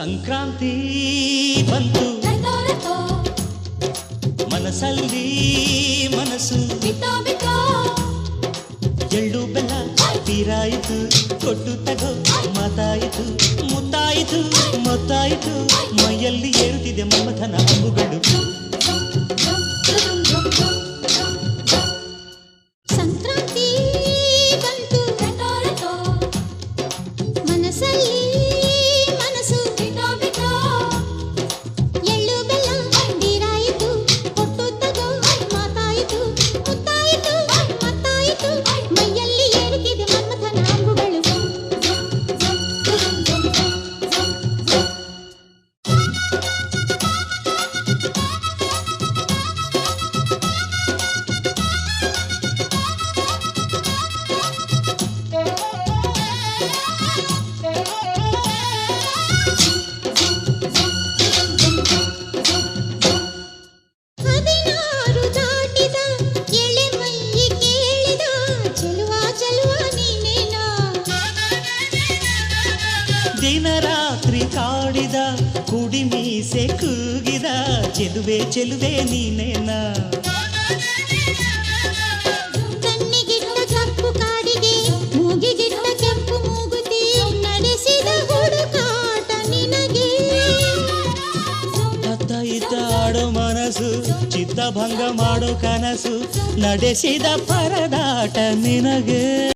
ಸಂಕ್ರಾಂತಿ ಬಂತು ಮನಸ್ಸಲ್ಲಿ ಮನಸ್ಸು ಎಳ್ಳು ಬೆಲ್ಲ ತೀರಾಯಿತು ಕೊಟ್ಟು ತಗೋ ಮಾತಾಯಿತು ಮುತ್ತಾಯಿತು ಮೊತ್ತಾಯಿತು ಮೈಯಲ್ಲಿ ಏರುತ್ತಿದೆ ಮಮಥನ ಹಬ್ಬುಗಳು ಸಂಕ್ರಾಂತಿ ಬಂತು ಮನಸ್ಸಲ್ಲಿ ದಿನ ರಾತ್ರಿ ಕಾಡಿದ ಕುಡಿ ಮೀಸೆ ಕೂಗಿದ ಚೆಲುವೆ ಚೆಲುವೆ ನೀನೇನಾ ಕಣ್ಣಿಗಿಟ್ಟ ಕಪ್ಪು ಕಾಡಿಗೆ ಮೂಗಿಗಿಟ್ಟ ಕೆಂಪು ಮೂಗುತಿ ನಡೆಸಿದ ಹುಡುಕಾಟ ನಿನಗೆ ಅತ್ತ ಇತ್ತ ಆಡೋ ಮನಸ್ಸು ಚಿತ್ತ ಭಂಗ ಮಾಡೋ ಕನಸು ನಡೆಸಿದ ಪರದಾಟ ನಿನಗೆ